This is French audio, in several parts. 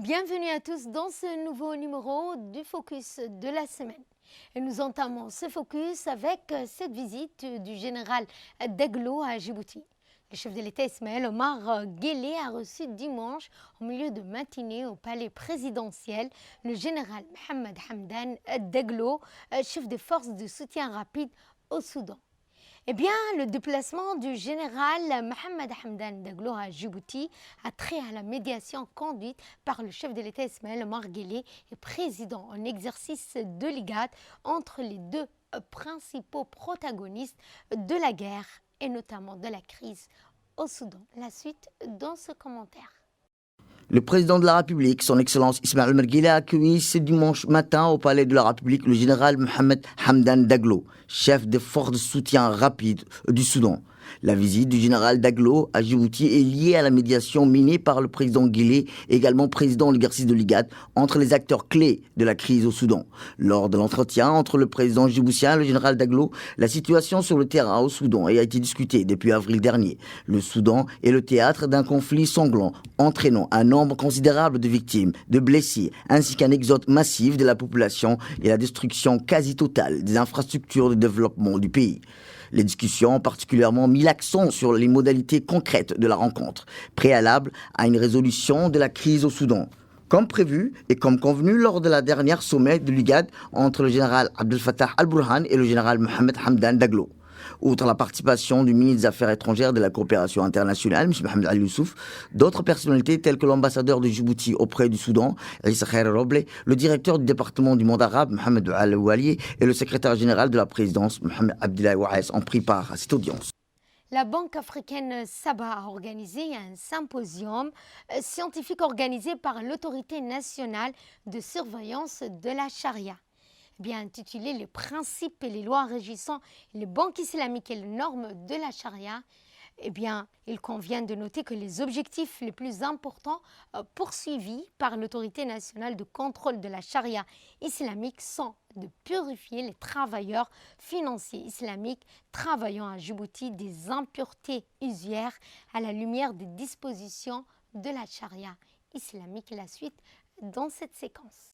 Bienvenue à tous dans ce nouveau numéro du Focus de la semaine. Et nous entamons ce focus avec cette visite du général Daglo à Djibouti. Le chef de l'État Ismaël Omar Guelleh a reçu dimanche, au milieu de matinée au palais présidentiel, le général Mohamed Hamdan Daglo, chef des forces de soutien rapide au Soudan. Eh bien, le déplacement du général Mohamed Hamdan Daglo à Djibouti a trait à la médiation conduite par le chef de l'État Ismaël Omar Guelleh et président en exercice de l'IGAD entre les deux principaux protagonistes de la guerre et notamment de la crise au Soudan. La suite dans ce commentaire. Le président de la République, son Excellence Ismaël Omar Guelleh, a accueilli ce dimanche matin au palais de la République le général Mohamed Hamdan Daglo, chef des forces de soutien rapide du Soudan. La visite du général Daglo à Djibouti est liée à la médiation menée par le président Guelleh, également président de l'exercice de l'IGAD, entre les acteurs clés de la crise au Soudan. Lors de l'entretien entre le président djiboutien et le général Daglo, la situation sur le terrain au Soudan a été discutée depuis avril dernier. Le Soudan est le théâtre d'un conflit sanglant, entraînant un nombre considérable de victimes, de blessés, ainsi qu'un exode massif de la population et la destruction quasi totale des infrastructures de développement du pays. Les discussions ont particulièrement mis l'accent sur les modalités concrètes de la rencontre, préalable à une résolution de la crise au Soudan. Comme prévu et comme convenu lors de la dernière sommet de l'IGAD entre le général Abdel Fattah al-Burhan et le général Mohamed Hamdan Daglo. Outre la participation du ministre des Affaires étrangères et de la coopération internationale, M. Mohamed Ali Youssouf, d'autres personnalités telles que l'ambassadeur de Djibouti auprès du Soudan, Issa Khair Roble, le directeur du département du monde arabe, Mohamed Al-Wali, et le secrétaire général de la présidence, Mohamed Abdillahi Waes, ont pris part à cette audience. La Banque africaine Saba a organisé un symposium scientifique organisé par l'autorité nationale de surveillance de la charia. Bien intitulé Les principes et les lois régissant les banques islamiques et les normes de la charia, eh bien, il convient de noter que les objectifs les plus importants poursuivis par l'autorité nationale de contrôle de la charia islamique sont de purifier les travailleurs financiers islamiques travaillant à Djibouti des impuretés usuaires à la lumière des dispositions de la charia islamique. La suite dans cette séquence.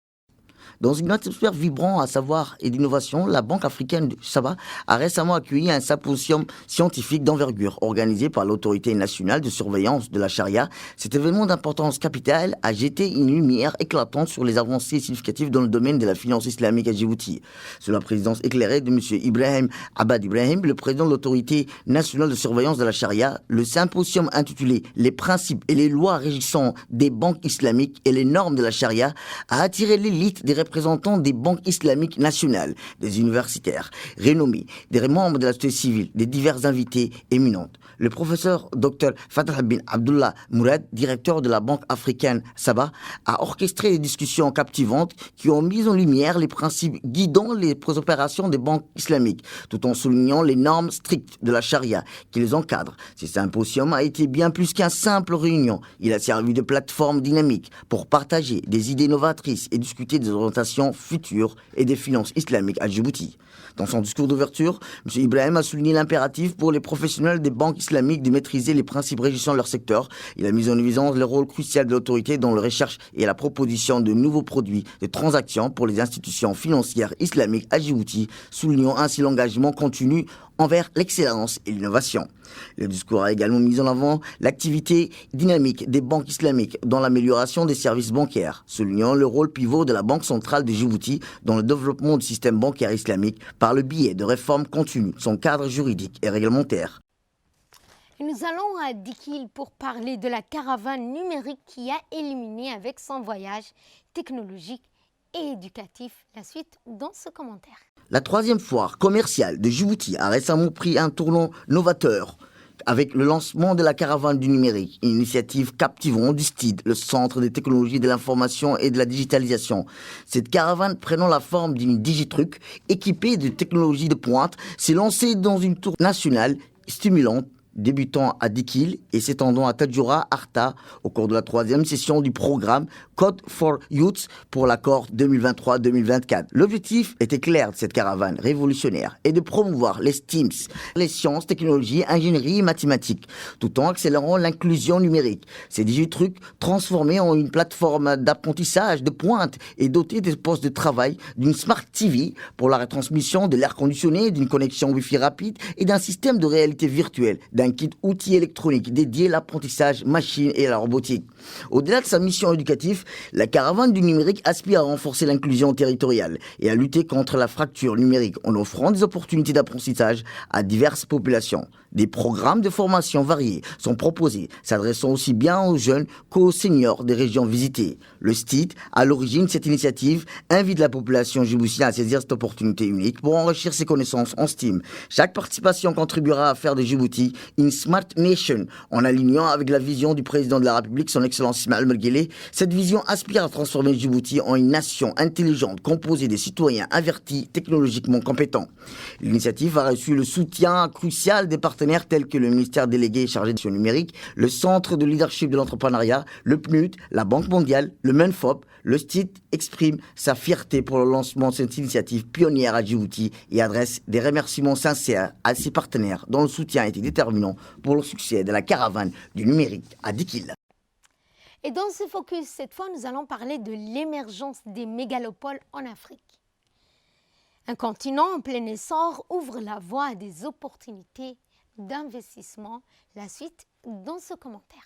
Dans une atmosphère vibrante à savoir et d'innovation, la Banque africaine de Saba a récemment accueilli un symposium scientifique d'envergure organisé par l'autorité nationale de surveillance de la charia. Cet événement d'importance capitale a jeté une lumière éclatante sur les avancées significatives dans le domaine de la finance islamique à Djibouti. Sous la présidence éclairée de M. Ibrahim Abad Ibrahim, le président de l'autorité nationale de surveillance de la charia, le symposium intitulé « Les principes et les lois régissant des banques islamiques et les normes de la charia » a attiré l'élite des représentants des banques islamiques nationales, des universitaires renommés, des membres de la société civile, des divers invités éminents. Le professeur Dr Fattah bin Abdullah Mourad, directeur de la Banque africaine Saba, a orchestré des discussions captivantes qui ont mis en lumière les principes guidant les opérations des banques islamiques, tout en soulignant les normes strictes de la charia qui les encadrent. Ce symposium a été bien plus qu'une simple réunion. Il a servi de plateforme dynamique pour partager des idées novatrices et discuter des orientations futures et des finances islamiques à Djibouti. Dans son discours d'ouverture, M. Ibrahim a souligné l'impératif pour les professionnels des banques islamiques de maîtriser les principes régissant leur secteur. Il a mis en évidence le rôle crucial de l'autorité dans la recherche et la proposition de nouveaux produits de transactions pour les institutions financières islamiques à Djibouti, soulignant ainsi l'engagement continu envers l'excellence et l'innovation. Le discours a également mis en avant l'activité dynamique des banques islamiques dans l'amélioration des services bancaires, soulignant le rôle pivot de la Banque centrale de Djibouti dans le développement du système bancaire islamique par le biais de réformes continues de son cadre juridique et réglementaire. Et nous allons à Dikil pour parler de la caravane numérique qui a éliminé avec son voyage technologique et éducatif. La suite dans ce commentaire. La troisième foire commerciale de Djibouti a récemment pris un tournant novateur avec le lancement de la caravane du numérique, une initiative captivante du STID, le Centre des technologies de l'information et de la digitalisation. Cette caravane, prenant la forme d'une digitruc équipée de technologies de pointe, s'est lancée dans une tour nationale stimulante débutant à Dikil et s'étendant à Tadjoura, Arta, au cours de la 3e session du programme Code for Youth pour l'accord 2023-2024. L'objectif était clair de cette caravane révolutionnaire et de promouvoir les STEAMs, les sciences, technologies, ingénierie et mathématiques, tout en accélérant l'inclusion numérique. Ces 18 trucs transformés en une plateforme d'apprentissage de pointe et dotés des postes de travail, d'une Smart TV pour la retransmission de l'air conditionné, d'une connexion Wi-Fi rapide et d'un système de réalité virtuelle, d'un kit outil électronique dédié à l'apprentissage machine et à la robotique. Au-delà de sa mission éducative, la caravane du numérique aspire à renforcer l'inclusion territoriale et à lutter contre la fracture numérique en offrant des opportunités d'apprentissage à diverses populations. Des programmes de formation variés sont proposés, s'adressant aussi bien aux jeunes qu'aux seniors des régions visitées. Le STID, à l'origine de cette initiative, invite la population djiboutienne à saisir cette opportunité unique pour enrichir ses connaissances en STEAM. Chaque participation contribuera à faire de Djibouti une Smart Nation, en alignant avec la vision du président de la République, son Excellence Ismaël Merguele. Cette vision aspire à transformer Djibouti en une nation intelligente, composée des citoyens avertis, technologiquement compétents. L'initiative a reçu le soutien crucial des partenaires tels que le ministère délégué chargé de l'action numérique, le Centre de leadership de l'entrepreneuriat, le PNUD, la Banque mondiale, le MENFOP. Le STID exprime sa fierté pour le lancement de cette initiative pionnière à Djibouti et adresse des remerciements sincères à ses partenaires dont le soutien a été déterminant pour le succès de la caravane du numérique à Dikil. Et dans ce focus, cette fois, nous allons parler de l'émergence des mégalopoles en Afrique. Un continent en plein essor ouvre la voie à des opportunités d'investissement. La suite dans ce commentaire.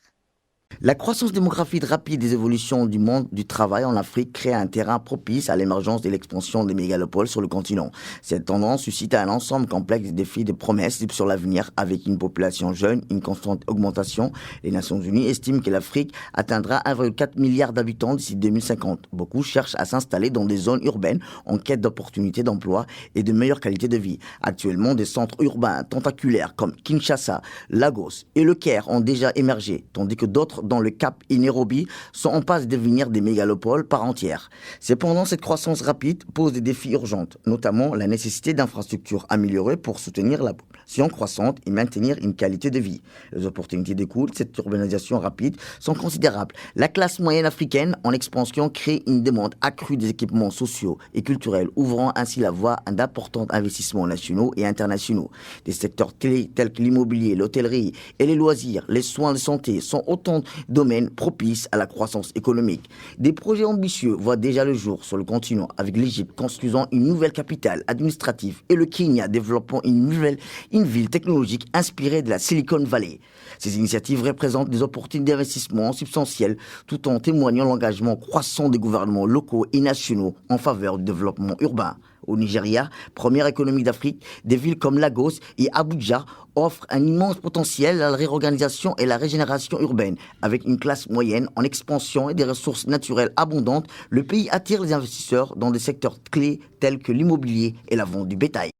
La croissance démographique rapide des évolutions du monde du travail en Afrique crée un terrain propice à l'émergence et l'expansion des mégalopoles sur le continent. Cette tendance suscite un ensemble complexe de défis et de promesses sur l'avenir avec une population jeune, une constante augmentation. Les Nations Unies estiment que l'Afrique atteindra 1,4 milliard d'habitants d'ici 2050. Beaucoup cherchent à s'installer dans des zones urbaines en quête d'opportunités d'emploi et de meilleure qualité de vie. Actuellement, des centres urbains tentaculaires comme Kinshasa, Lagos et le Caire ont déjà émergé, tandis que d'autres dans le Cap et Nairobi sont en passe de devenir des mégalopoles par entière. Cependant, cette croissance rapide pose des défis urgents, notamment la nécessité d'infrastructures améliorées pour soutenir la population croissante et maintenir une qualité de vie. Les opportunités découlent de cette urbanisation rapide sont considérables. La classe moyenne africaine en expansion crée une demande accrue des équipements sociaux et culturels, ouvrant ainsi la voie à d'importants investissements nationaux et internationaux. Des secteurs tels que l'immobilier, l'hôtellerie et les loisirs, les soins de santé sont autant domaines propices à la croissance économique. Des projets ambitieux voient déjà le jour sur le continent, avec l'Égypte construisant une nouvelle capitale administrative et le Kenya développant une ville technologique inspirée de la Silicon Valley. Ces initiatives représentent des opportunités d'investissement substantielles tout en témoignant l'engagement croissant des gouvernements locaux et nationaux en faveur du développement urbain. Au Nigeria, première économie d'Afrique, des villes comme Lagos et Abuja offrent un immense potentiel à la réorganisation et la régénération urbaine. Avec une classe moyenne en expansion et des ressources naturelles abondantes, le pays attire les investisseurs dans des secteurs clés tels que l'immobilier et la vente du bétail.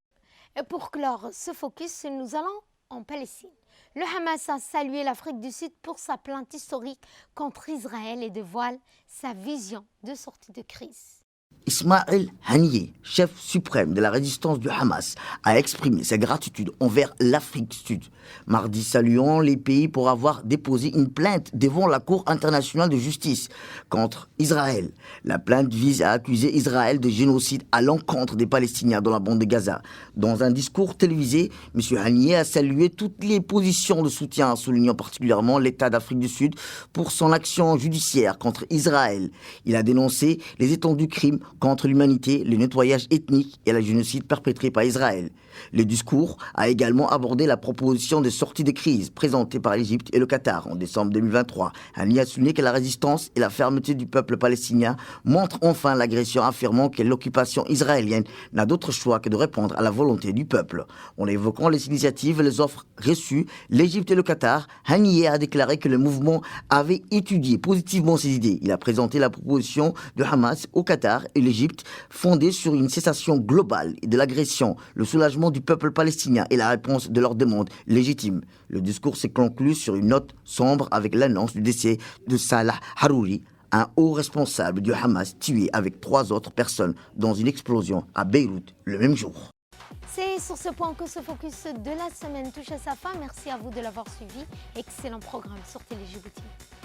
Et pour clore ce focus, nous allons en Palestine. Le Hamas a salué l'Afrique du Sud pour sa plainte historique contre Israël et dévoile sa vision de sortie de crise. Ismaël Haniyeh, chef suprême de la résistance du Hamas, a exprimé sa gratitude envers l'Afrique du Sud, mardi saluant les pays pour avoir déposé une plainte devant la Cour internationale de justice contre Israël. La plainte vise à accuser Israël de génocide à l'encontre des Palestiniens dans la bande de Gaza. Dans un discours télévisé, M. Haniyeh a salué toutes les positions de soutien, soulignant particulièrement l'État d'Afrique du Sud pour son action judiciaire contre Israël. Il a dénoncé les étendues crimes contre l'humanité, le nettoyage ethnique et le génocide perpétré par Israël. Le discours a également abordé la proposition de sortie de crise présentée par l'Égypte et le Qatar en décembre 2023. Haniyeh a souligné que la résistance et la fermeté du peuple palestinien montrent enfin l'agression, affirmant que l'occupation israélienne n'a d'autre choix que de répondre à la volonté du peuple. En évoquant les initiatives et les offres reçues, l'Égypte et le Qatar, Haniyeh a déclaré que le mouvement avait étudié positivement ces idées. Il a présenté la proposition de Hamas au Qatar et l'Égypte, fondée sur une cessation globale de l'agression, le soulagement du peuple palestinien et la réponse de leurs demandes légitimes. Le discours s'est conclu sur une note sombre avec l'annonce du décès de Salah Harouri, un haut responsable du Hamas tué avec 3 autres personnes dans une explosion à Beyrouth le même jour. C'est sur ce point que ce focus de la semaine touche à sa fin. Merci à vous de l'avoir suivi. Excellent programme sur Télé Djibouti.